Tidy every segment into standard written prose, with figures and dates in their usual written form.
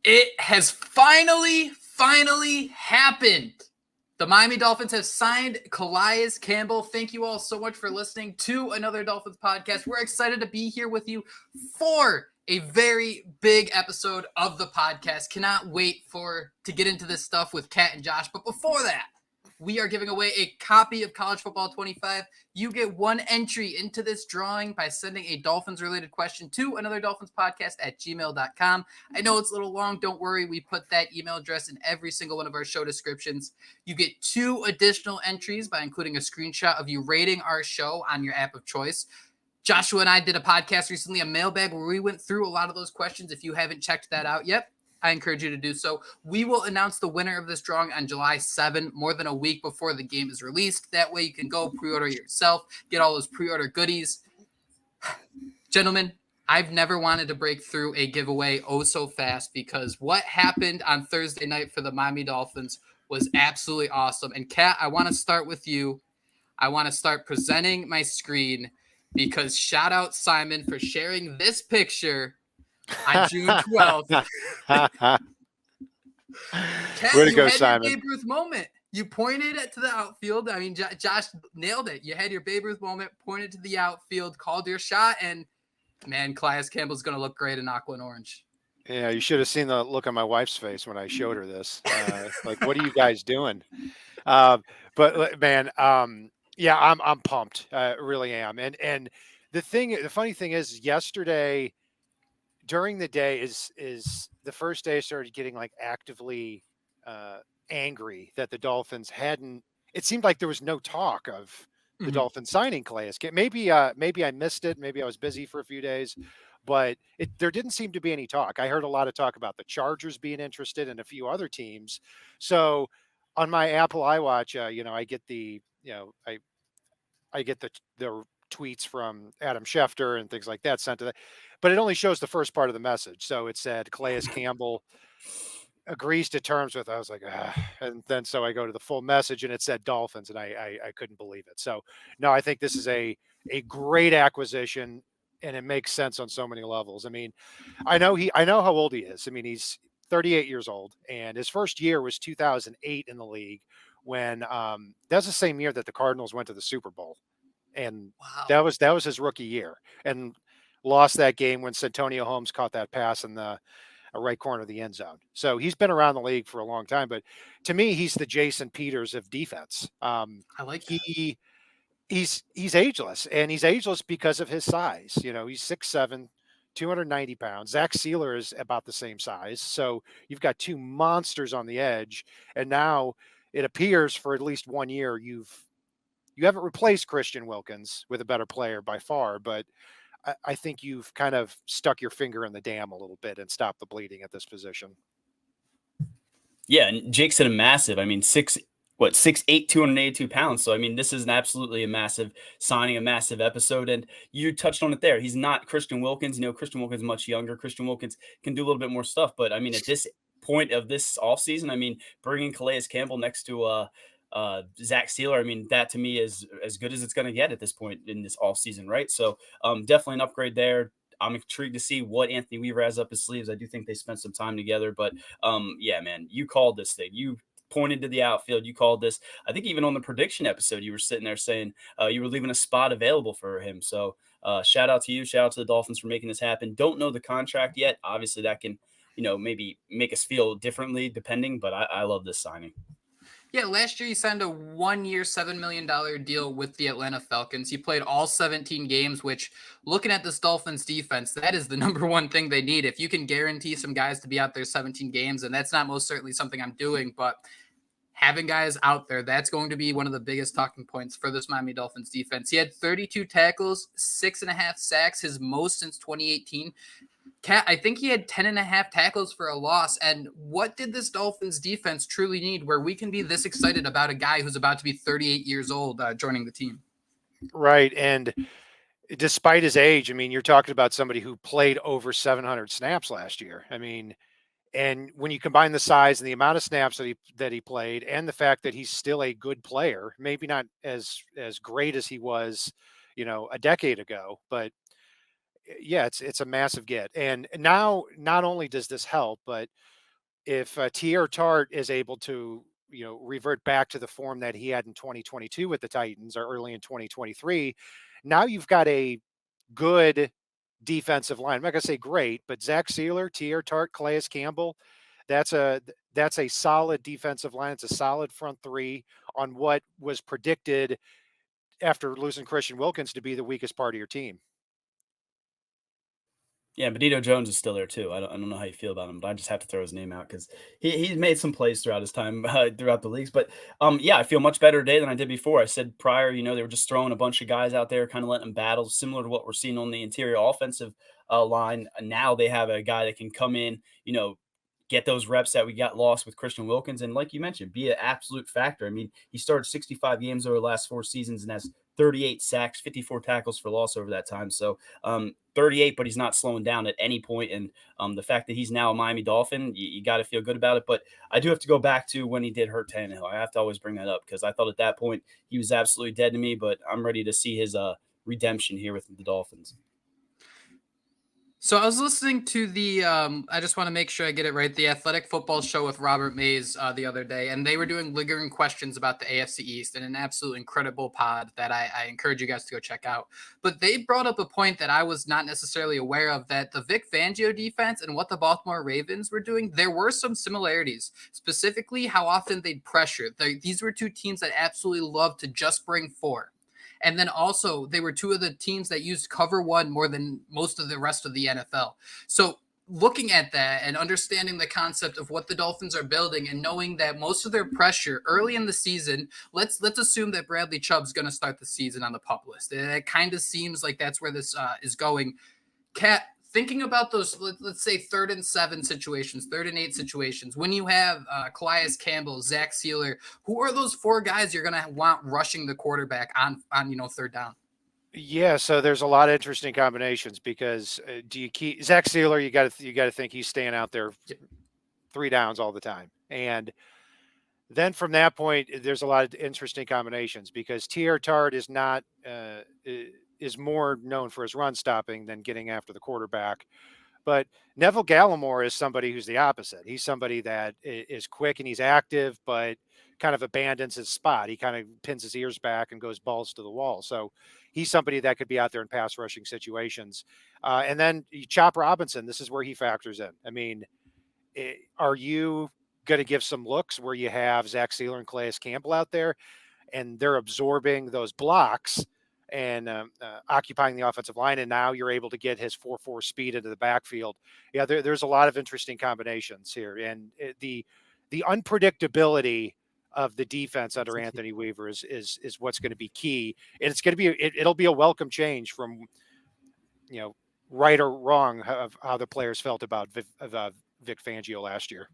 It has finally happened. The Miami Dolphins have signed Calais Campbell. Thank you all so much for listening to Another Dolphins podcast. We're excited to be here with you for a very big episode of the podcast. Cannot wait to get into this stuff with Kat and Josh. But before that, we are giving away a copy of College Football 25. You get one entry into this drawing by sending a Dolphins-related question to AnotherDolphinsPodcast@gmail.com. I know it's a little long. Don't worry. We put that email address in every single one of our show descriptions. You get 2 additional entries by including a screenshot of you rating our show on your app of choice. Joshua and I did a podcast recently, a mailbag, where we went through a lot of those questions. If you haven't checked that out yet, I encourage you to do so. We will announce the winner of this drawing on July 7, more than a week before the game is released. That way you can go pre-order yourself, get all those pre-order goodies. Gentlemen, I've never wanted to break through a giveaway so fast, because what happened on Thursday night for the Miami Dolphins was absolutely awesome. And Kat, I want to start with you. I want to start presenting my screen, because shout out Simon for sharing this picture on June 12th. Kat, Way to go, had Simon. your Babe Ruth moment. You pointed it to the outfield. I mean, Josh nailed it. You had your Babe Ruth moment, pointed to the outfield, called your shot, and man, Calais Campbell's going to look great in aqua and orange. Yeah, you should have seen the look on my wife's face when I showed her this. Like, what are you guys doing? But man, yeah, I'm pumped. I really am. And the funny thing is, yesterday during the day is the first day I started getting like actively angry that the Dolphins hadn't. It seemed like there was no talk of the Dolphins signing Calais. Maybe I missed it. Maybe I was busy for a few days, but there didn't seem to be any talk. I heard a lot of talk about the Chargers being interested and a few other teams. So on my Apple iWatch, I get I get the tweets from Adam Schefter and things like that sent to that, but it only shows the first part of the message. So it said Calais Campbell agrees to terms with. I was like, and then so I go to the full message and it said Dolphins, and I couldn't believe it. So no, I think this is a great acquisition, and it makes sense on so many levels. I mean, I know how old he is. I mean, he's 38 years old, and his first year was 2008 in the league, when that was the same year that the Cardinals went to the Super Bowl. And wow. that was his rookie year, and lost that game when Santonio Holmes caught that pass in the right corner of the end zone. So he's been around the league for a long time, but to me, he's the Jason Peters of defense. I like that. He's ageless, and he's ageless because of his size. He's 6'7", 290 pounds. Zach Sealer is about the same size. So you've got 2 monsters on the edge, and now it appears for at least 1 year you haven't replaced Christian Wilkins with a better player by far, but I think you've kind of stuck your finger in the dam a little bit and stopped the bleeding at this position. Yeah, and Jake's a massive. I mean, 6'8", 282 pounds. So, I mean, this is absolutely a massive signing, a massive episode. And you touched on it there. He's not Christian Wilkins. Christian Wilkins is much younger. Christian Wilkins can do a little bit more stuff. But, I mean, at this point of this offseason, I mean, bringing Calais Campbell next to Zach Sealer, I mean, that to me is as good as it's going to get at this point in this offseason, right? So definitely an upgrade there. I'm intrigued to see what Anthony Weaver has up his sleeves. I do think they spent some time together, but yeah, man, you called this thing. You pointed to the outfield. You called this. I think even on the prediction episode, you were sitting there saying you were leaving a spot available for him. So shout out to you. Shout out to the Dolphins for making this happen. Don't know the contract yet. Obviously that can, maybe make us feel differently depending, but I love this signing. Yeah, last year he signed a 1-year, $7 million deal with the Atlanta Falcons. He played all 17 games, which, looking at this Dolphins defense, that is the number one thing they need. If you can guarantee some guys to be out there 17 games, and that's not most certainly something I'm doing, but having guys out there, that's going to be one of the biggest talking points for this Miami Dolphins defense. He had 32 tackles, 6.5 sacks, his most since 2018. Kat, I think he had 10.5 tackles for a loss. And what did this Dolphins defense truly need where we can be this excited about a guy who's about to be 38 years old joining the team? Right. And despite his age, I mean, you're talking about somebody who played over 700 snaps last year. I mean, and when you combine the size and the amount of snaps that he played, and the fact that he's still a good player, maybe not as great as he was, a decade ago, but yeah, it's a massive get. And now, not only does this help, but if Tier Tart is able to, revert back to the form that he had in 2022 with the Titans or early in 2023, now you've got a good defensive line. I'm not gonna say great, but Zach Sealer, Tier Tart, Calais Campbell, that's a solid defensive line. It's a solid front three on what was predicted after losing Christian Wilkins to be the weakest part of your team. Yeah, Benito Jones is still there too. I don't know how you feel about him, but I just have to throw his name out because he's made some plays throughout his time throughout the leagues. But yeah, I feel much better today than I did before. I said prior, they were just throwing a bunch of guys out there, kind of letting them battle, similar to what we're seeing on the interior offensive line. Now they have a guy that can come in, get those reps that we got lost with Christian Wilkins. And like you mentioned, be an absolute factor. I mean, he started 65 games over the last 4 seasons and has 38 sacks, 54 tackles for loss over that time. So 38, but he's not slowing down at any point. And the fact that he's now a Miami Dolphin, you got to feel good about it. But I do have to go back to when he did hurt Tannehill. I have to always bring that up because I thought at that point he was absolutely dead to me, but I'm ready to see his redemption here with the Dolphins. So I was listening to the, I just want to make sure I get it right, the Athletic Football Show with Robert Mays the other day, and they were doing lingering questions about the AFC East, and an absolute incredible pod that I encourage you guys to go check out. But they brought up a point that I was not necessarily aware of, that the Vic Fangio defense and what the Baltimore Ravens were doing, there were some similarities, specifically how often they'd pressure. These were two teams that absolutely loved to just bring 4. And then also, they were two of the teams that used cover 1 more than most of the rest of the NFL. So looking at that and understanding the concept of what the Dolphins are building and knowing that most of their pressure early in the season, let's assume that Bradley Chubb's going to start the season on the PUP list. It kind of seems like that's where this is going. Kat, thinking about those, let's say 3rd and 7 situations, 3rd and 8 situations, when you have Calais Campbell, Zach Sealer, who are those 4 guys you're going to want rushing the quarterback on 3rd down? Yeah, so there's a lot of interesting combinations because do you keep Zach Sealer? You got to think he's staying out there 3 downs all the time, and then from that point, there's a lot of interesting combinations because Tier Tart is not is more known for his run stopping than getting after the quarterback. But Neville Gallimore is somebody who's the opposite. He's somebody that is quick and he's active, but kind of abandons his spot. He kind of pins his ears back and goes balls to the wall. So he's somebody that could be out there in pass rushing situations. And then Chop Robinson, this is where he factors in. I mean, are you going to give some looks where you have Zach Sealer and Calais Campbell out there and they're absorbing those blocks and occupying the offensive line, and now you're able to get his 4.4 speed into the backfield? Yeah, there's a lot of interesting combinations here, and the unpredictability of the defense under Anthony Weaver is what's going to be key, and it's going to be it'll be a welcome change from right or wrong of how the players felt about Vic Fangio last year.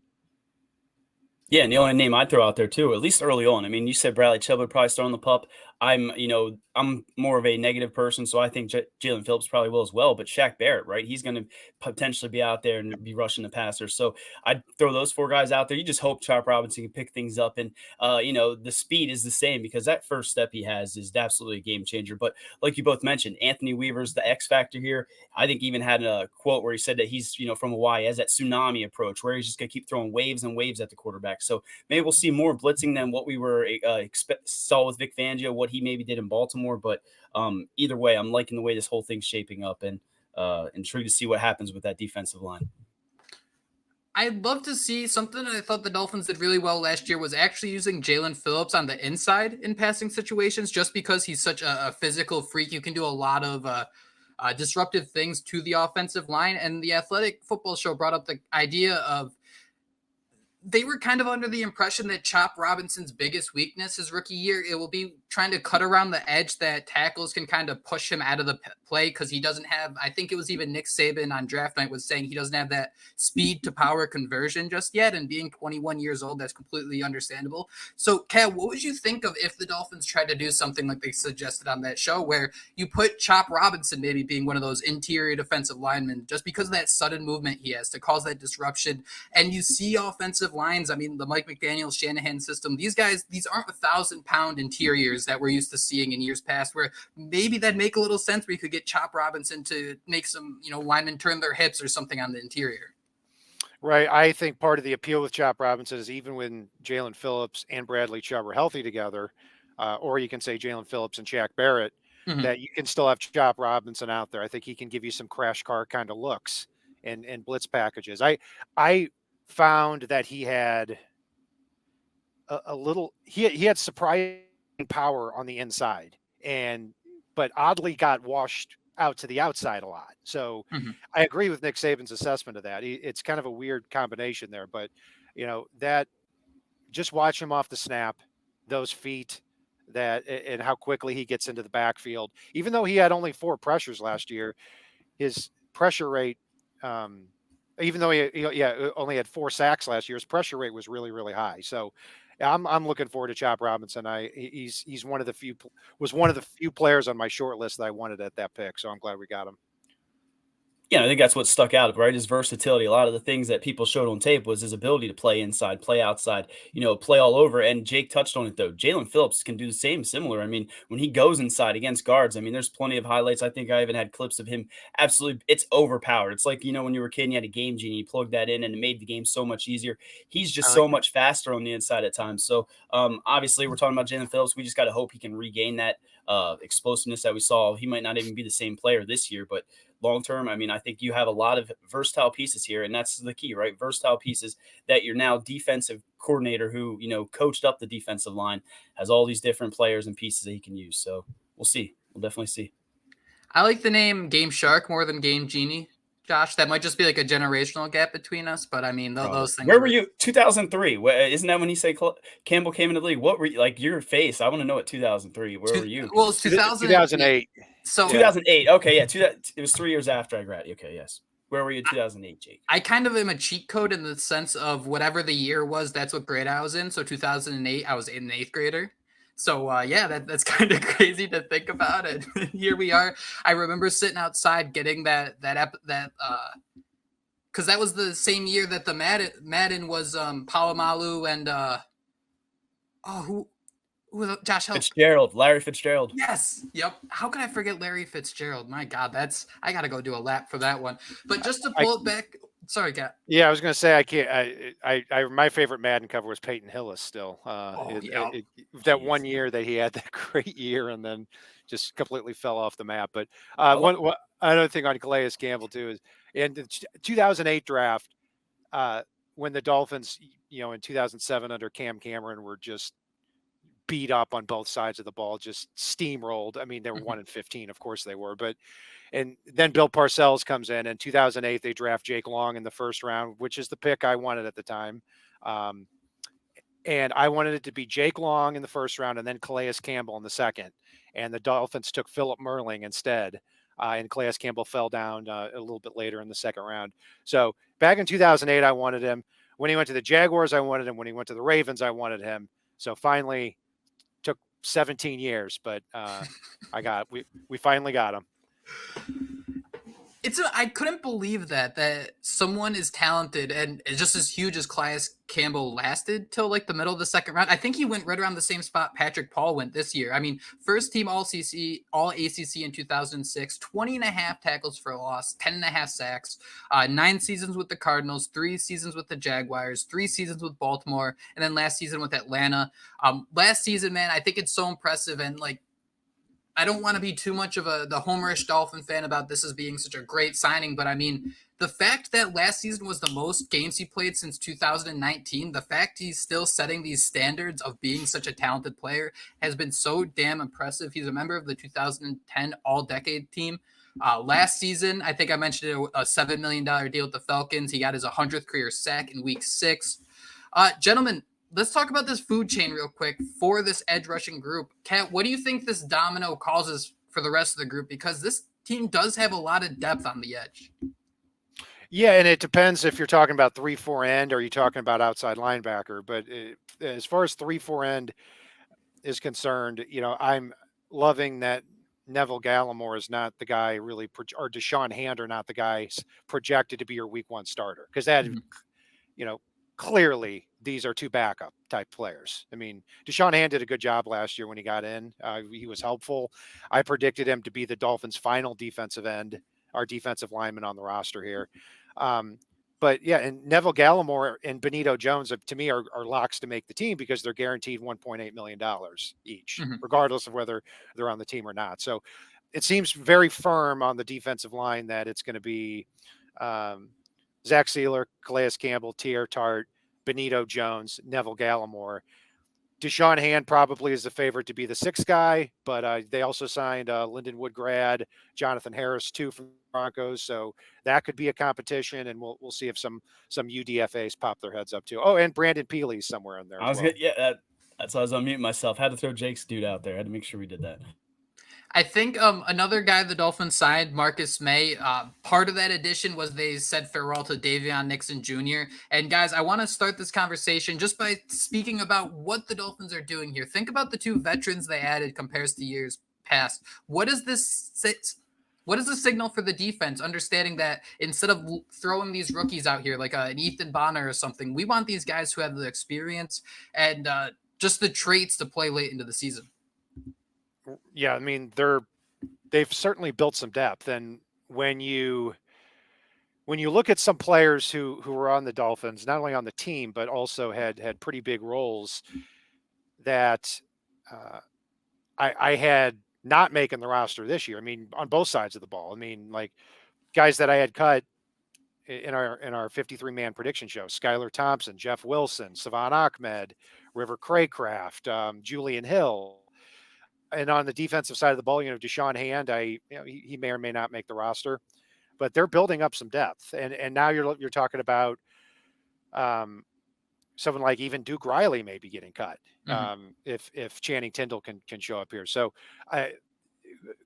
Yeah, and the only name I'd throw out there too, at least early on. I mean, you said Bradley Chubb would probably start on the PUP. I'm more of a negative person, so I think Jalen Phillips probably will as well. But Shaq Barrett, right? He's going to potentially be out there and be rushing the passer. So I'd throw those 4 guys out there. You just hope Chop Robinson can pick things up, and the speed is the same because that first step he has is absolutely a game changer. But like you both mentioned, Anthony Weaver's the X factor here. I think even had a quote where he said that he's from Hawaii, has that tsunami approach where he's just going to keep throwing waves and waves at the quarterback. So maybe we'll see more blitzing than what we were saw with Vic Fangio, what he maybe did in Baltimore. But either way, I'm liking the way this whole thing's shaping up, and intrigued to see what happens with that defensive line. I'd love to see something that I thought the Dolphins did really well last year was actually using Jalen Phillips on the inside in passing situations, just because he's such a physical freak. You can do a lot of disruptive things to the offensive line. And the Athletic Football Show brought up the idea of they were kind of under the impression that Chop Robinson's biggest weakness his rookie year, it will be trying to cut around the edge that tackles can kind of push him out of the play because he doesn't have, I think it was even Nick Saban on draft night was saying he doesn't have that speed to power conversion just yet. And being 21 years old, that's completely understandable. So, Kat, what would you think of if the Dolphins tried to do something like they suggested on that show where you put Chop Robinson maybe being one of those interior defensive linemen just because of that sudden movement he has to cause that disruption, and you see offensive defensive lines, I mean, the Mike McDaniel, Shanahan system, these guys, these aren't 1,000-pound interiors that we're used to seeing in years past, where maybe that'd make a little sense where you could get Chop Robinson to make some, linemen turn their hips or something on the interior. Right. I think part of the appeal with Chop Robinson is even when Jalen Phillips and Bradley Chubb are healthy together, or you can say Jalen Phillips and Shaq Barrett, that you can still have Chop Robinson out there. I think he can give you some crash car kind of looks and blitz packages. I found that he had a little he had surprising power on the inside, but oddly got washed out to the outside a lot. So I agree with Nick Saban's assessment of that. It's kind of a weird combination there, but that just watch him off the snap, those feet, and how quickly he gets into the backfield. Even though he had only 4 pressures last year, his pressure rate, even though he only had 4 sacks last year, his pressure rate was really, really high. So I'm looking forward to Chop Robinson. He's one of the few players on my short list that I wanted at that pick. So I'm glad we got him. Yeah, I think that's what stuck out, right? His versatility. A lot of the things that people showed on tape was his ability to play inside, play outside, play all over. And Jake touched on it, though. Jalen Phillips can do the same, similar. I mean, when he goes inside against guards, I mean, there's plenty of highlights. I think I even had clips of him. Absolutely, it's overpowered. It's like, when you were a kid and you had a game genie, you plugged that in and it made the game so much easier. He's just so much faster on the inside at times. So, obviously, we're talking about Jalen Phillips. We just got to hope he can regain that explosiveness that we saw. He might not even be the same player this year, but long term, I mean, I think you have a lot of versatile pieces here, and that's the key, right? Versatile pieces that your now defensive coordinator who, coached up the defensive line has all these different players and pieces that he can use. So we'll see. We'll definitely see. I like the name Game Shark more than Game Genie. Josh, that might just be like a generational gap between us, but I mean, those things. Where were you? 2003. Isn't that when you say Campbell came into the league? What were you, like, your face? I want to know at 2003. Where were you? Well, it's 2008. So 2008. Okay, yeah. It was 3 years after I graduated. Okay, yes. Where were you in 2008, Jake? I kind of am a cheat code in the sense of whatever the year was, that's what grade I was in. So 2008, I was an 8th grader. So that's kind of crazy to think about it. Here we are. I remember sitting outside getting that because that was the same year that the Madden was Palomalu and who Josh help. Larry Fitzgerald. Yes. Yep. How can I forget Larry Fitzgerald? My God, I got to go do a lap for that one. But just to pull it back. Sorry, Kat. Yeah, I was going to say I can't. My favorite Madden cover was Peyton Hillis. Still, that 1 year that he had that great year and then just completely fell off the map. But another thing on Calais Campbell too is in the 2008 draft when the Dolphins, in 2007 under Cam Cameron were just beat up on both sides of the ball, just steamrolled. I mean, they were 1-15, of course they were, and then Bill Parcells comes in 2008, they draft Jake Long in the first round, which is the pick I wanted at the time. And I wanted it to be Jake Long in the first round and then Calais Campbell in the second. And the Dolphins took Philip Merling instead. And Calais Campbell fell down a little bit later in the second round. So back in 2008, I wanted him. When he went to the Jaguars, I wanted him. When he went to the Ravens, I wanted him. So finally, 17 years, but we finally got him. I couldn't believe that someone as talented and just as huge as Calais Campbell lasted till like the middle of the second round. I think he went right around the same spot Patrick Paul went this year. I mean, first team all ACC in 2006, 20 and a half tackles for loss, 10 and a half sacks, 9 seasons with the Cardinals, 3 seasons with the Jaguars, 3 seasons with Baltimore, and then last season with Atlanta. Last season, man, I think it's so impressive. And like, I don't want to be too much of the homerish Dolphin fan about this as being such a great signing, but I mean, the fact that last season was the most games he played since 2019, the fact he's still setting these standards of being such a talented player has been so damn impressive. He's a member of the 2010 All-Decade team. Last season, I think I mentioned it, a $7 million deal with the Falcons. He got his 100th career sack in week 6. Gentlemen, let's talk about this food chain real quick for this edge rushing group. Kat, what do you think this domino causes for the rest of the group? Because this team does have a lot of depth on the edge. Yeah, and it depends if you're talking about 3-4 end or you're talking about outside linebacker. But as far as 3-4 end is concerned, I'm loving that Neville Gallimore is not the guy really, or Deshaun Hand are not the guys projected to be your week 1 starter. Because that, clearly these are two backup type players. I mean, Deshaun Hand did a good job last year when he got in. He was helpful. I predicted him to be the Dolphins' final defensive end, our defensive lineman on the roster here. But yeah, and Neville Gallimore and Benito Jones, to me, are locks to make the team because they're guaranteed $1.8 million each, regardless of whether they're on the team or not. So it seems very firm on the defensive line that it's going to be Zach Sealer, Calais Campbell, Tier Tart, Benito Jones, Neville Gallimore. Deshaun Hand probably is the favorite to be the sixth guy, but they also signed Lyndon Wood grad, Jonathan Harris, too, from the Broncos. So that could be a competition, and we'll see if some UDFAs pop their heads up too. Oh, and Brandon Peely's somewhere in there. That's why I was unmuting myself. Had to throw Jake's dude out there. Had to make sure we did that. I think another guy the Dolphins signed, Marcus May, part of that addition was they said farewell to Davion Nixon Jr. And guys, I want to start this conversation just by speaking about what the Dolphins are doing here. Think about the two veterans they added compared to years past. What is this signal for the defense, understanding that instead of throwing these rookies out here like an Ethan Bonner or something, we want these guys who have the experience and just the traits to play late into the season? Yeah, I mean, they've certainly built some depth, and when you look at some players who were on the Dolphins, not only on the team but also had pretty big roles that I had not making the roster this year. I mean, on both sides of the ball. I mean, like guys that I had cut in our 53-man prediction show: Skylar Thompson, Jeff Wilson, Savon Ahmed, River Craycraft, Julian Hill. And on the defensive side of the ball, Deshaun Hand, he may or may not make the roster, but they're building up some depth. And now you're talking about someone like even Duke Riley may be getting cut if Channing Tindall can show up here. So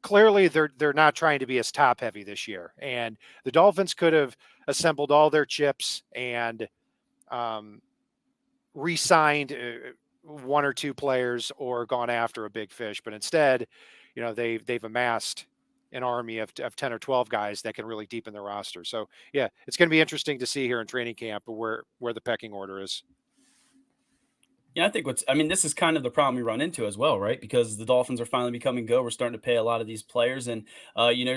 clearly they're not trying to be as top heavy this year. And the Dolphins could have assembled all their chips and re-signed one or two players or gone after a big fish, but instead, they've amassed an army of 10 or 12 guys that can really deepen their roster. So yeah, it's going to be interesting to see here in training camp where the pecking order is. Yeah, I think this is kind of the problem we run into as well, right? Because the Dolphins are finally becoming go. We're starting to pay a lot of these players and,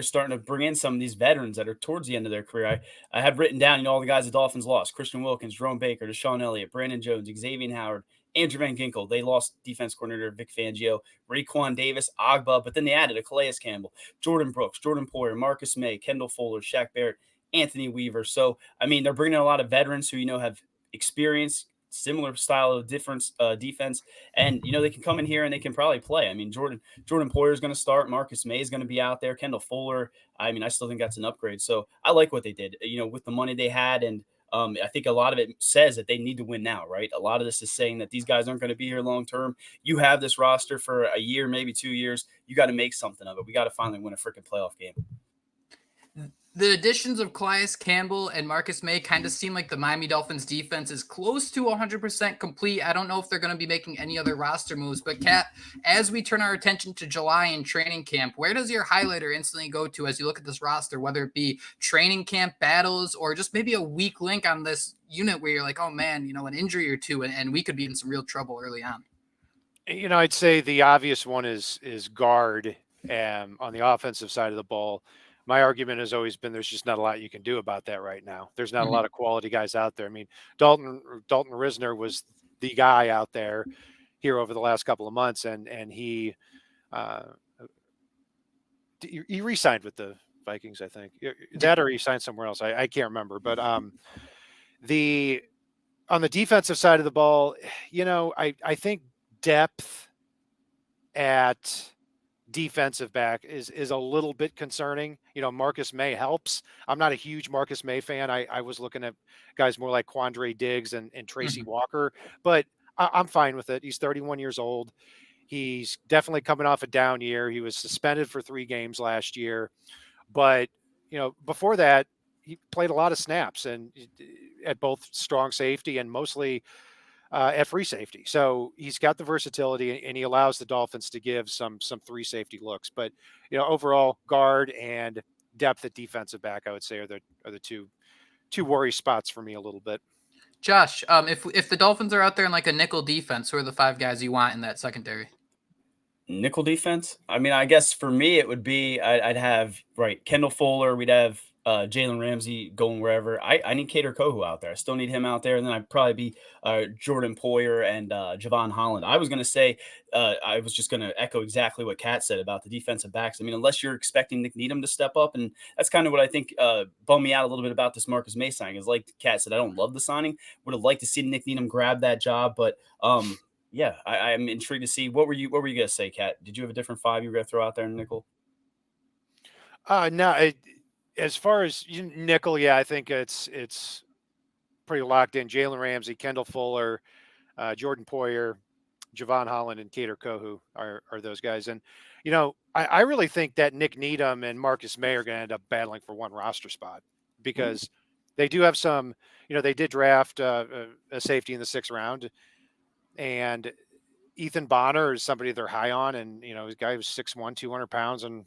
starting to bring in some of these veterans that are towards the end of their career. I have written down, all the guys the Dolphins lost: Christian Wilkins, Jerome Baker, Deshaun Elliott, Brandon Jones, Xavier Howard, Andrew Van Ginkel. They lost defense coordinator Vic Fangio, Raekwon Davis, Agba, but then they added a Calais Campbell, Jordan Brooks, Jordan Poyer, Marcus May, Kendall Fuller, Shaq Barrett, Anthony Weaver. So, they're bringing in a lot of veterans who, have experience, similar style of defense, and they can come in here and they can probably play. Jordan Poyer is going to start. Marcus May is going to be out there. Kendall Fuller. I still think that's an upgrade. So I like what they did. With the money they had, and I think a lot of it says that they need to win now, right? A lot of this is saying that these guys aren't going to be here long term. You have this roster for a year, maybe 2 years. You got to make something of it. We got to finally win a freaking playoff game. The additions of Calais Campbell and Marcus May kind of seem like the Miami Dolphins defense is close to 100% complete. I don't know if they're going to be making any other roster moves, but Kat, as we turn our attention to July and training camp, where does your highlighter instantly go to as you look at this roster, whether it be training camp battles or just maybe a weak link on this unit where you're like, oh man, an injury or two, and we could be in some real trouble early on? I'd say the obvious one is guard on the offensive side of the ball. My argument has always been there's just not a lot you can do about that right now. There's not a lot of quality guys out there. Dalton Risner was the guy out there here over the last couple of months, and he re-signed with the Vikings, I think. That or he signed somewhere else. I can't remember. But on the defensive side of the ball, I think depth at defensive back is a little bit concerning. Marcus May helps. I'm not a huge Marcus May fan. I was looking at guys more like Quandre Diggs and Tracy Walker, but I'm fine with it. He's 31 years old. He's definitely coming off a down year. He was suspended for 3 games last year, but before that, he played a lot of snaps and at both strong safety and mostly at free safety. So he's got the versatility, and he allows the Dolphins to give some 3 safety looks. But overall, guard and depth at defensive back, I would say, are the two worry spots for me a little bit. Josh, if the Dolphins are out there in like a nickel defense, who are the 5 guys you want in that secondary? Nickel defense. I mean, I guess for me it would be I'd have Kendall Fuller. We'd have Jalen Ramsey going wherever. I need Cater Kohu out there. I still need him out there, and then I'd probably be Jordan Poyer and Javon Holland. I was going to say I was just going to echo exactly what Kat said about the defensive backs. I mean, unless you're expecting Nick Needham to step up, and that's kind of what I think bummed me out a little bit about this Marcus May signing. Is like Kat said, I don't love the signing. Would have liked to see Nick Needham grab that job, but yeah, I'm intrigued to see what were you gonna say, Kat? Did you have a different 5 you were gonna throw out there in nickel? No, as far as nickel, yeah, I think it's pretty locked in. Jalen Ramsey, Kendall Fuller, Jordan Poyer, Javon Holland, and Cater Kohu are those guys. And I really think that Nick Needham and Marcus May are going to end up battling for one roster spot because they do have some. They did draft a safety in the 6th round. And Ethan Bonner is somebody they're high on, and he's a guy who's 6'1", 200 pounds, and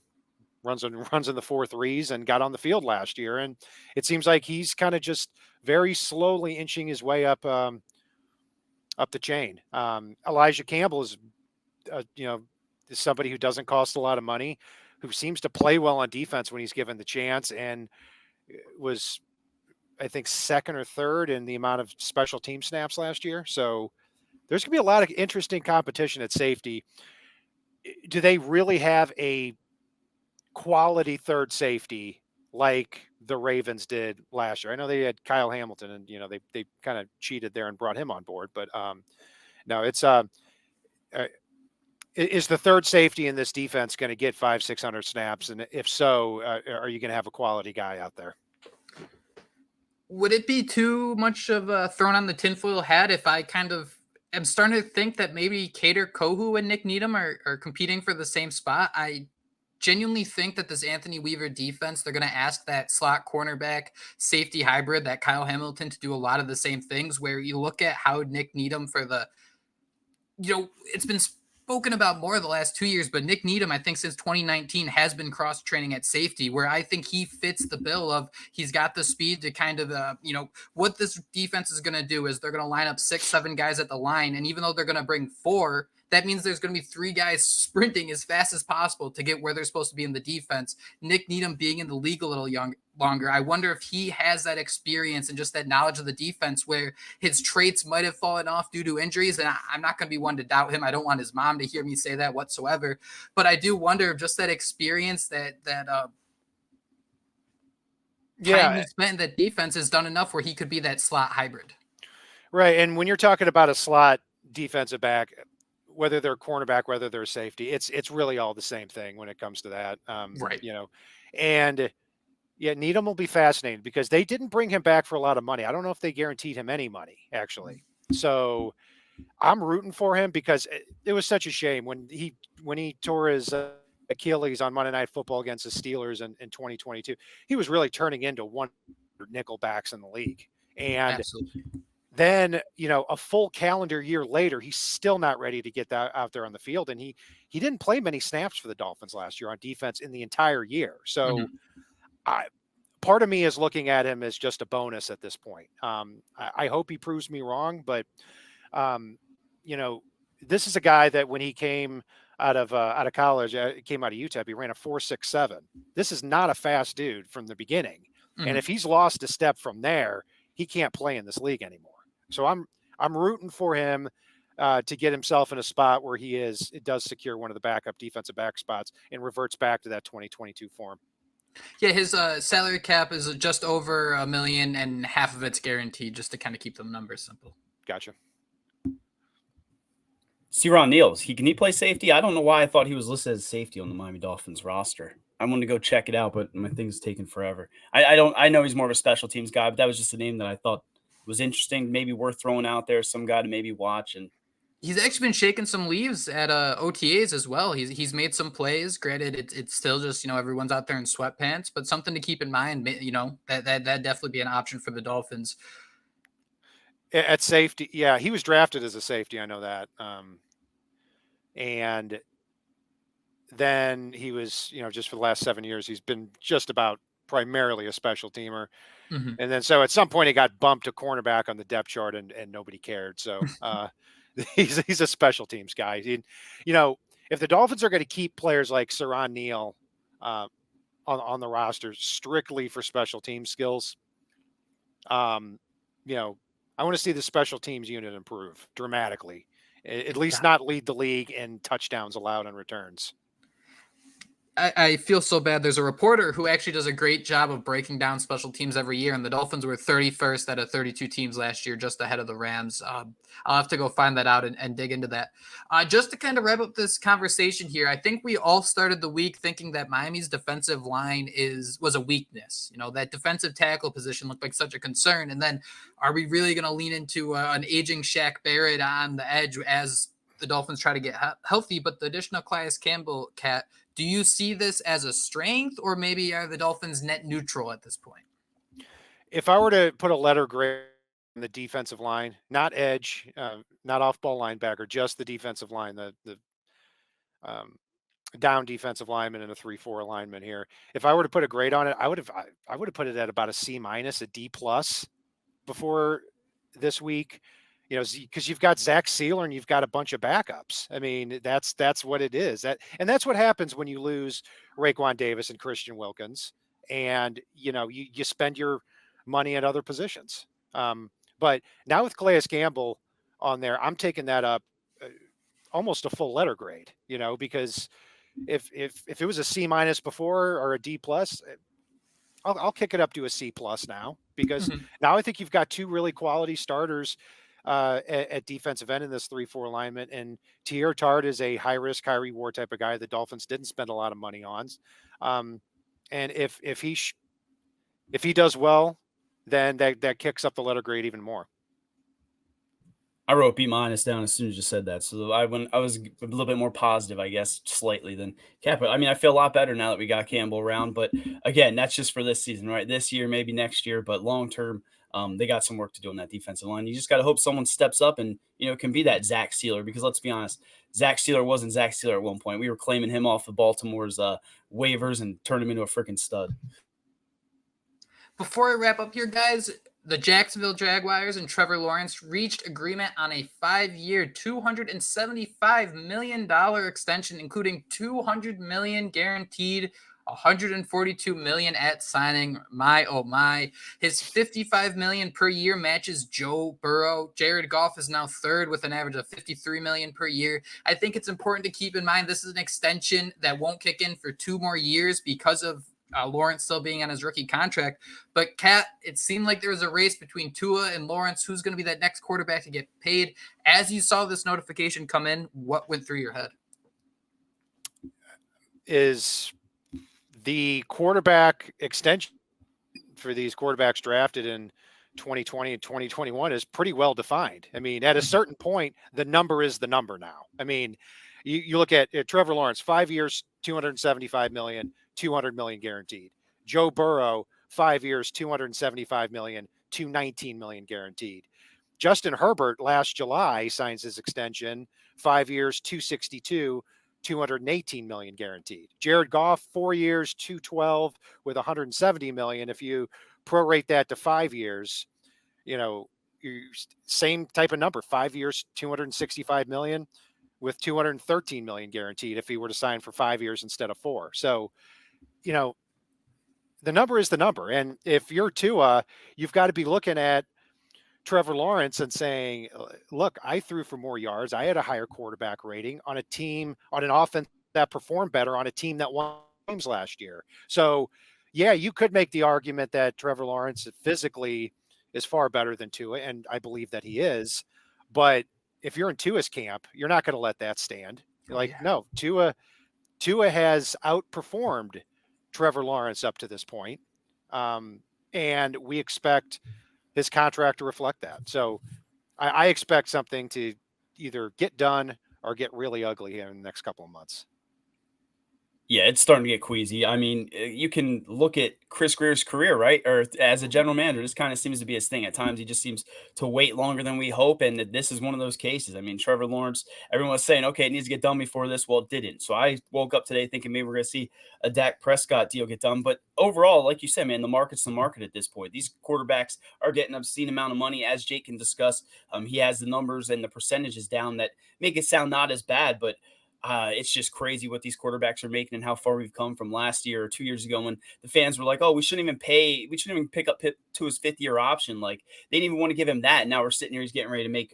runs in the 4.3s, and got on the field last year. And it seems like he's kind of just very slowly inching his way up the chain. Elijah Campbell is somebody who doesn't cost a lot of money, who seems to play well on defense when he's given the chance, and was, I think, 2nd or 3rd in the amount of special team snaps last year. So there's going to be a lot of interesting competition at safety. Do they really have a quality 3rd safety like the Ravens did last year? I know they had Kyle Hamilton, and they kind of cheated there and brought him on board. But no, it's is the 3rd safety in this defense going to get 500-600 snaps? And if so, are you going to have a quality guy out there? Would it be too much of a thrown on the tinfoil hat if I I'm starting to think that maybe Cater Kohu and Nick Needham are competing for the same spot? I genuinely think that this Anthony Weaver defense, they're going to ask that slot cornerback safety hybrid, that Kyle Hamilton, to do a lot of the same things, where you look at how Nick Needham it's been spoken about more the last 2 years, but Nick Needham, I think since 2019, has been cross-training at safety, where I think he fits the bill of he's got the speed to kind of, what this defense is going to do is they're going to line up 6-7 guys at the line. And even though they're going to bring 4, that means there's going to be 3 guys sprinting as fast as possible to get where they're supposed to be in the defense. Nick Needham being in the league a little longer, I wonder if he has that experience and just that knowledge of the defense where his traits might have fallen off due to injuries. And I'm not going to be one to doubt him. I don't want his mom to hear me say that whatsoever. But I do wonder if just that experience that time he spent in that defense has done enough where he could be that slot hybrid. Right. And when you're talking about a slot defensive back, whether they're cornerback, whether they're safety, it's really all the same thing when it comes to that. Right. And yeah, Needham will be fascinating because they didn't bring him back for a lot of money. I don't know if they guaranteed him any money, actually. So I'm rooting for him because it was such a shame when he tore his Achilles on Monday Night Football against the Steelers in 2022. He was really turning into one nickel backs in the league. And absolutely. Then, a full calendar year later, he's still not ready to get that out there on the field. And he didn't play many snaps for the Dolphins last year on defense in the entire year. So part of me is looking at him as just a bonus at this point. I hope he proves me wrong, but this is a guy that when he came out of college, came out of UTEP, he ran a 4.67. This is not a fast dude from the beginning. And if he's lost a step from there, he can't play in this league anymore. So I'm rooting for him to get himself in a spot where it does secure one of the backup defensive back spots and reverts back to that 2022 form. Yeah, his salary cap is just over $1 million, and half of it's guaranteed, just to kind of keep the numbers simple. Gotcha. Ciron Neals, can he play safety? I don't know why I thought he was listed as safety on the Miami Dolphins roster. I wanted to go check it out, but my thing's taking forever. I know he's more of a special teams guy, but that was just a name that I thought was interesting, maybe worth throwing out there, some guy to maybe watch. And he's actually been shaking some leaves at OTAs as well. He's made some plays. Granted, it's still just everyone's out there in sweatpants, but something to keep in mind. That definitely be an option for the Dolphins. At safety, yeah, he was drafted as a safety. I know that, and then he was, just for the last 7 years, he's been just about primarily a special teamer. Mm-hmm. And then so at some point he got bumped to cornerback on the depth chart and nobody cared. So he's a special teams guy. If the Dolphins are going to keep players like Siran Neal on the roster strictly for special team skills, I want to see the special teams unit improve dramatically, at least not lead the league in touchdowns allowed on returns. I feel so bad. There's a reporter who actually does a great job of breaking down special teams every year, and the Dolphins were 31st out of 32 teams last year, just ahead of the Rams. I'll have to go find that out and dig into that. Just to kind of wrap up this conversation here, I think we all started the week thinking that Miami's defensive line was a weakness. That defensive tackle position looked like such a concern. And then are we really going to lean into an aging Shaq Barrett on the edge as the Dolphins try to get healthy? But the additional Calais Campbell, Cat, do you see this as a strength, or maybe are the Dolphins net neutral at this point? If I were to put a letter grade on the defensive line, not edge, not off-ball linebacker, just the defensive line, the down defensive lineman in a 3-4 alignment here. If I were to put a grade on it, I would have put it at about a C-, a D+ before this week. Because you've got Zach Sealer and you've got a bunch of backups. I mean, that's what it is. And that's what happens when you lose Raekwon Davis and Christian Wilkins, and you spend your money at other positions. But now with Calais Campbell on there, I'm taking that up almost a full letter grade. Because if it was a C- before or a D+, I'll kick it up to a C+ now, because now I think you've got two really quality starters at defensive end in this 3-4 alignment, and Tier Tart is a high risk, high reward type of guy the Dolphins didn't spend a lot of money on. And if he does well, then that kicks up the letter grade even more. I wrote B- down as soon as you said that. So I was a little bit more positive, I guess, slightly than Cap. I mean, I feel a lot better now that we got Campbell around. But again, that's just for this season, right? This year, maybe next year, but long term, they got some work to do on that defensive line. You just got to hope someone steps up and can be that Zach Sealer, because let's be honest, Zach Sealer wasn't Zach Sealer at one point. We were claiming him off of Baltimore's waivers and turned him into a freaking stud. Before I wrap up here, guys, the Jacksonville Jaguars and Trevor Lawrence reached agreement on a 5-year, $275 million extension, including $200 million guaranteed, $142 million at signing. My, oh my. His $55 million per year matches Joe Burrow. Jared Goff is now third with an average of $53 million per year. I think it's important to keep in mind this is an extension that won't kick in for 2 more years because of Lawrence still being on his rookie contract. But Kat, it seemed like there was a race between Tua and Lawrence. Who's going to be that next quarterback to get paid? As you saw this notification come in, what went through your head? Is the quarterback extension for these quarterbacks drafted in 2020 and 2021 is pretty well defined. I mean, at a certain point, the number is the number now. I mean, you look at Trevor Lawrence, 5 years, $275 million, $200 million guaranteed. Joe Burrow, 5 years, $275 million, $219 million guaranteed. Justin Herbert last July signs his extension, 5 years, $262, $218 million guaranteed. Jared Goff, 4 years, $212 with $170 million. If you prorate that to 5 years, same type of number, 5 years, $265 million with $213 million guaranteed if he were to sign for 5 years instead of 4. So, the number is the number. And if you're Tua, you've got to be looking at Trevor Lawrence and saying, look, I threw for more yards. I had a higher quarterback rating on an offense that performed better on a team that won games last year. So, yeah, you could make the argument that Trevor Lawrence physically is far better than Tua, and I believe that he is. But if you're in Tua's camp, you're not going to let that stand. No, Tua has outperformed Trevor Lawrence up to this point. And we expect his contract to reflect that. So I expect something to either get done or get really ugly here in the next couple of months. Yeah, it's starting to get queasy. I mean, you can look at Chris Greer's career, right? Or as a general manager, this kind of seems to be his thing. At times, he just seems to wait longer than we hope, and this is one of those cases. I mean, Trevor Lawrence, everyone was saying, okay, it needs to get done before this. Well, it didn't. So I woke up today thinking maybe we're going to see a Dak Prescott deal get done. But overall, like you said, man, the market's the market at this point. These quarterbacks are getting an obscene amount of money, as Jake can discuss. He has the numbers and the percentages down that make it sound not as bad, but it's just crazy what these quarterbacks are making and how far we've come from last year or 2 years ago when the fans were like, oh, we shouldn't even pick up to his fifth-year option. Like, they didn't even want to give him that. And now we're sitting here, he's getting ready to make,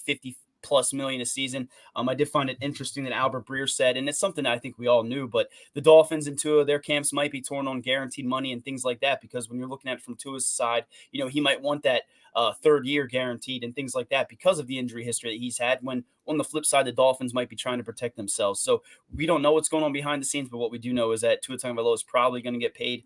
50 plus million a season. I did find it interesting that Albert Breer said, and it's something that I think we all knew, but the Dolphins and Tua, their camps might be torn on guaranteed money and things like that, because when you're looking at it from Tua's side, he might want that third year guaranteed and things like that because of the injury history that he's had, when on the flip side, the Dolphins might be trying to protect themselves. So we don't know what's going on behind the scenes, but what we do know is that Tua Tagovailoa is probably going to get paid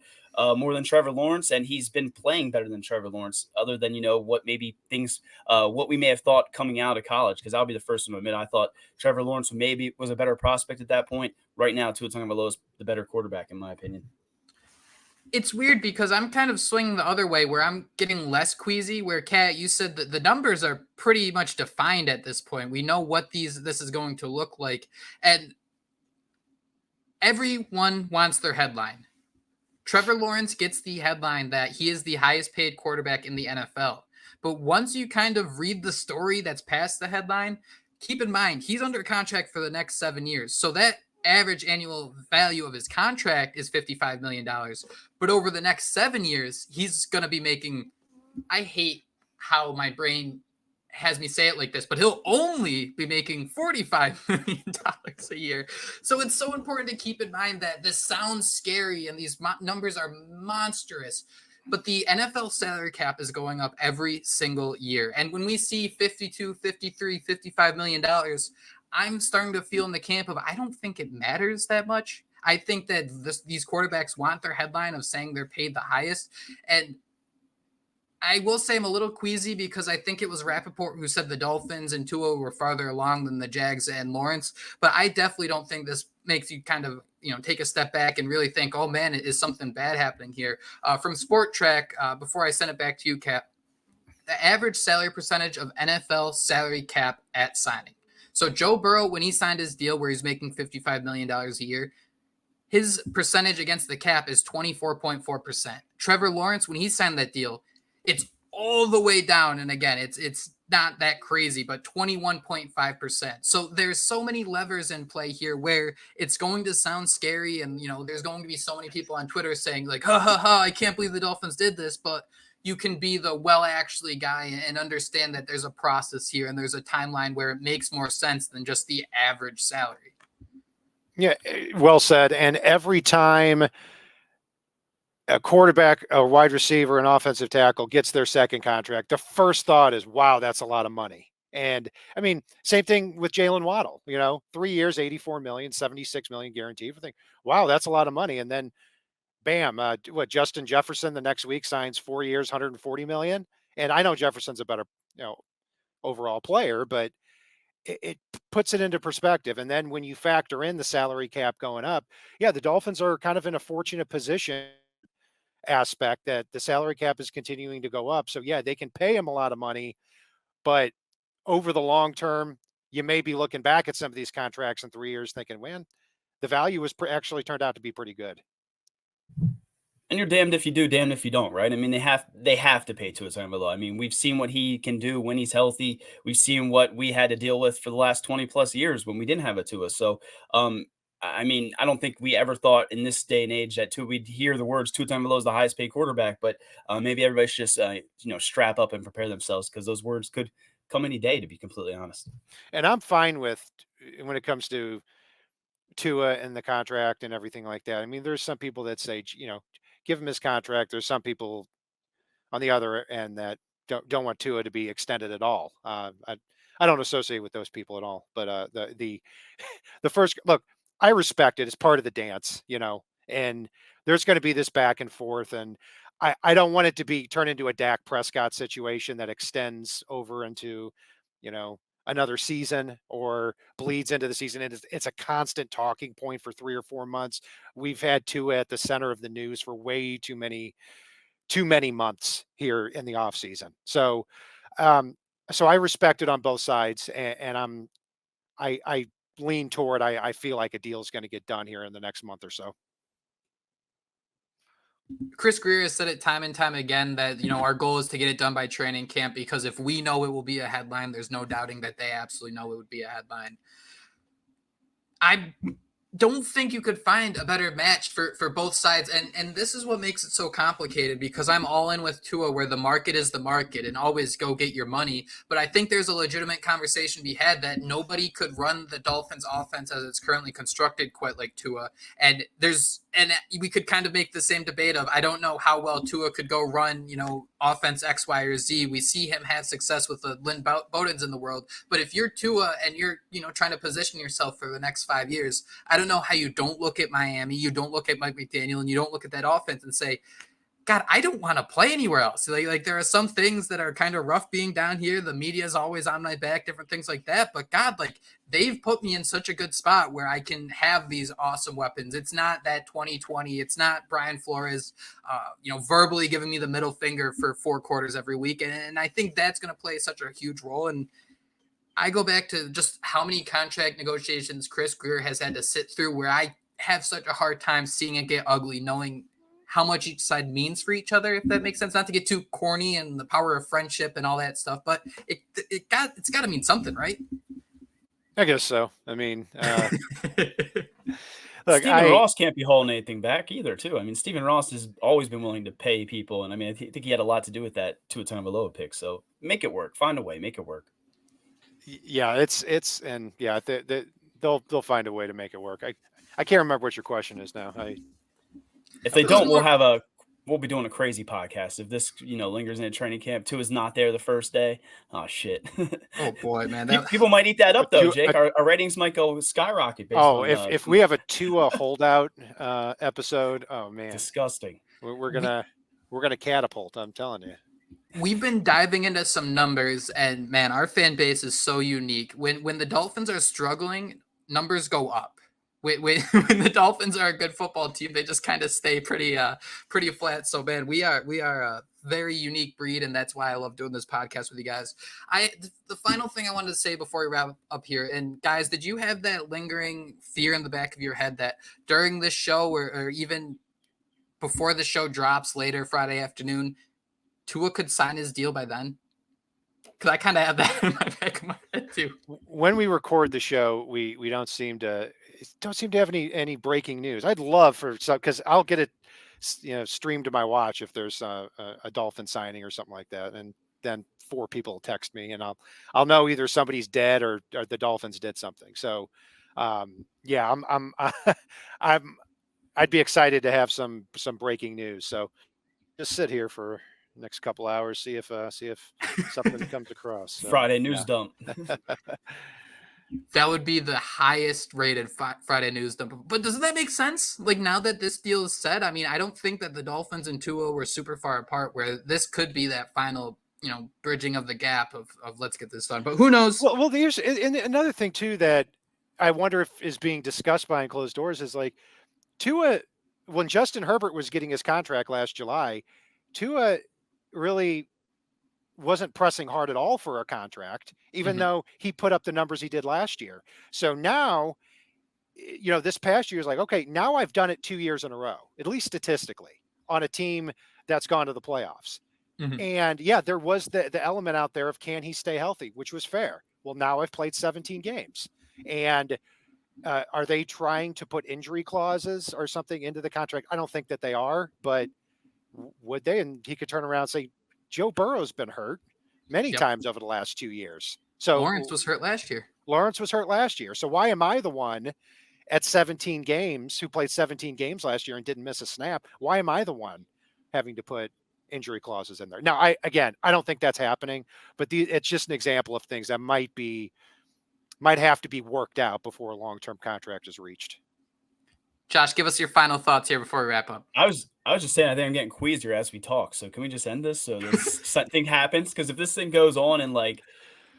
more than Trevor Lawrence, and he's been playing better than Trevor Lawrence, other than, what maybe things, what we may have thought coming out of college, because I'll be the first one to admit I thought Trevor Lawrence maybe was a better prospect at that point. Right now, Tua Tagovailoa is the better quarterback, in my opinion. It's weird because I'm kind of swinging the other way where I'm getting less queasy, where Kat, you said that the numbers are pretty much defined at this point. We know what this is going to look like. And everyone wants their headline. Trevor Lawrence gets the headline that he is the highest paid quarterback in the NFL. But once you kind of read the story that's past the headline, keep in mind, he's under contract for the next 7 years. So that average annual value of his contract is $55 million. But over the next 7 years, he's going to be making, I hate how my brain has me say it like this, but he'll only be making $45 million a year. So it's so important to keep in mind that this sounds scary and these numbers are monstrous, but the NFL salary cap is going up every single year. And when we see 52, 53, $55 million, I'm starting to feel in the camp of, I don't think it matters that much. I think that these quarterbacks want their headline of saying they're paid the highest. And I will say I'm a little queasy because I think it was Rappaport who said the Dolphins and Tua were farther along than the Jags and Lawrence. But I definitely don't think this makes you kind of, take a step back and really think, oh man, is something bad happening here. From Sport Track, before I send it back to you, Cap, the average salary percentage of NFL salary cap at signing. So Joe Burrow, when he signed his deal where he's making $55 million a year, his percentage against the cap is 24.4%. Trevor Lawrence, when he signed that deal, it's all the way down. And again, it's not that crazy, but 21.5%. So there's so many levers in play here where it's going to sound scary. And, there's going to be so many people on Twitter saying like, ha, ha, ha, I can't believe the Dolphins did this. But you can be the actually guy and understand that there's a process here and there's a timeline where it makes more sense than just the average salary. Yeah, well said. And every time a quarterback, a wide receiver, an offensive tackle gets their second contract, the first thought is, wow, that's a lot of money. And I mean, same thing with Jalen Waddle, 3 years, 84 million, 76 million guaranteed. I think, wow, that's a lot of money. And then bam, Justin Jefferson the next week signs 4 years, 140 million. And I know Jefferson's a better, overall player, but it puts it into perspective. And then when you factor in the salary cap going up, yeah, the Dolphins are kind of in a fortunate position aspect that the salary cap is continuing to go up. So yeah, they can pay him a lot of money, but over the long term, you may be looking back at some of these contracts in 3 years thinking, man, the value was actually turned out to be pretty good. And you're damned if you do, damned if you don't, right? I mean, they have to pay Tua Tagovailoa. I mean, we've seen what he can do when he's healthy. We've seen what we had to deal with for the last 20 plus years when we didn't have a Tua. So, I mean, I don't think we ever thought in this day and age that we'd hear the words Tua Tagovailoa is the highest paid quarterback, but maybe everybody should just strap up and prepare themselves, because those words could come any day, to be completely honest. And I'm fine with, when it comes to Tua and the contract and everything like that. I mean, there's some people that say, give him his contract. There's some people on the other end that don't want Tua to be extended at all. I don't associate with those people at all. But the first look, I respect it. It's part of the dance, and there's going to be this back and forth. And I don't want it to be turned into a Dak Prescott situation that extends over into, another season or bleeds into the season. It's a constant talking point for 3 or 4 months. We've had Tua at the center of the news for way too many months here in the off season. So, so I respect it on both sides, and I lean toward, I feel like a deal is going to get done here in the next month or so. Chris Greer has said it time and time again that, our goal is to get it done by training camp, because if we know it will be a headline, there's no doubting that they absolutely know it would be a headline. I don't think you could find a better match for both sides. And this is what makes it so complicated, because I'm all in with Tua, where the market is the market and always go get your money. But I think there's a legitimate conversation to be had that nobody could run the Dolphins offense as it's currently constructed quite like Tua. And we could kind of make the same debate of, I don't know how well Tua could go run, offense X, Y, or Z. We see him have success with the Lynn Bowdens in the world. But if you're Tua and you're, trying to position yourself for the next 5 years, I don't know how you don't look at Miami, you don't look at Mike McDaniel, and you don't look at that offense and say, God, I don't want to play anywhere else. Like there are some things that are kind of rough being down here. The media is always on my back, different things like that. But God, they've put me in such a good spot where I can have these awesome weapons. It's not that 2020. It's not Brian Flores, verbally giving me the middle finger for 4 quarters every week. And I think that's going to play such a huge role. And I go back to just how many contract negotiations Chris Greer has had to sit through, where I have such a hard time seeing it get ugly, knowing how much each side means for each other, if that makes sense. Not to get too corny and the power of friendship and all that stuff, but it's got to mean something, right? I guess so. I mean, look, Stephen Ross can't be holding anything back either, too. I mean, Stephen Ross has always been willing to pay people, and I mean, I think he had a lot to do with that Tua Tagovailoa pick. So make it work. Find a way. Make it work. Yeah, they'll find a way to make it work. I can't remember what your question is now. If they don't, we'll be doing a crazy podcast. If this, lingers in a training camp, Tua's not there the first day. Oh shit. Oh boy, man. People might eat that up though, Jake. Our ratings might go skyrocket. If we have a Tua holdout episode, oh man, disgusting. We're gonna catapult. I'm telling you. We've been diving into some numbers, and man, our fan base is so unique. When the Dolphins are struggling, numbers go up. When the Dolphins are a good football team, they just kind of stay pretty flat. So man, we are a very unique breed, and that's why I love doing this podcast with you guys. The final thing I wanted to say before we wrap up here, and guys, did you have that lingering fear in the back of your head that during this show or even before the show drops later Friday afternoon, Tua could sign his deal by then? Because I kind of have that in my back of my head too. When we record the show, we don't seem to have any breaking news. I'd love for some, because I'll get it, streamed to my watch if there's a Dolphin signing or something like that, and then 4 people text me, and I'll know either somebody's dead or the Dolphins did something. So, yeah, I'd be excited to have some breaking news. So, just sit here for next couple hours, see if something comes across. So, Friday news dump. That would be the highest rated Friday news dump. But doesn't that make sense? Like, now that this deal is set, I mean, I don't think that the Dolphins and Tua were super far apart, where this could be that final, bridging of the gap of let's get this done. But who knows? Well, there's another thing too that I wonder if is being discussed behind closed doors is like Tua, when Justin Herbert was getting his contract last July, Tua really wasn't pressing hard at all for a contract, even though he put up the numbers he did last year. So now, this past year is like, okay, now I've done it 2 years in a row, at least statistically, on a team that's gone to the playoffs. And yeah, there was the element out there of, can he stay healthy, which was fair. Well, now I've played 17 games, and are they trying to put injury clauses or something into the contract? I don't think that they are, but would they? And he could turn around and say, Joe Burrow's been hurt many times over the last 2 years. So Lawrence was hurt last year. So why am I the one at 17 games who played 17 games last year and didn't miss a snap? Why am I the one having to put injury clauses in there? Now, I don't think that's happening, but it's just an example of things that might have to be worked out before a long-term contract is reached. Josh, give us your final thoughts here before we wrap up. I was just saying, I think I'm getting queasier as we talk. So can we just end this so this thing happens? Because if this thing goes on and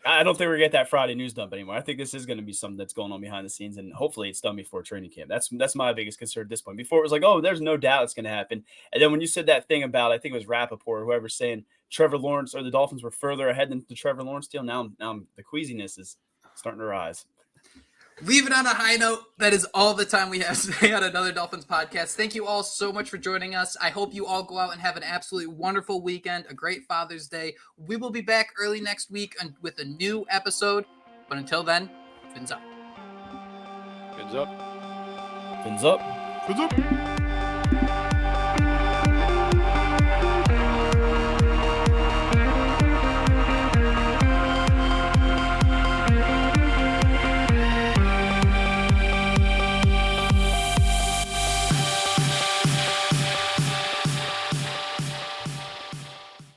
I don't think we're gonna get that Friday news dump anymore. I think this is gonna be something that's going on behind the scenes, and hopefully it's done before training camp. That's my biggest concern at this point. Before it was like, oh, there's no doubt it's gonna happen. And then when you said that thing about, I think it was Rappaport or whoever saying Trevor Lawrence or the Dolphins were further ahead than the Trevor Lawrence deal, now the queasiness is starting to rise. Leave it on a high note. That is all the time we have today on Another Dolphins Podcast. Thank you all so much for joining us. I hope you all go out and have an absolutely wonderful weekend, a great Father's Day. We will be back early next week with a new episode. But until then, fins up. Fins up. Fins up. Fins up.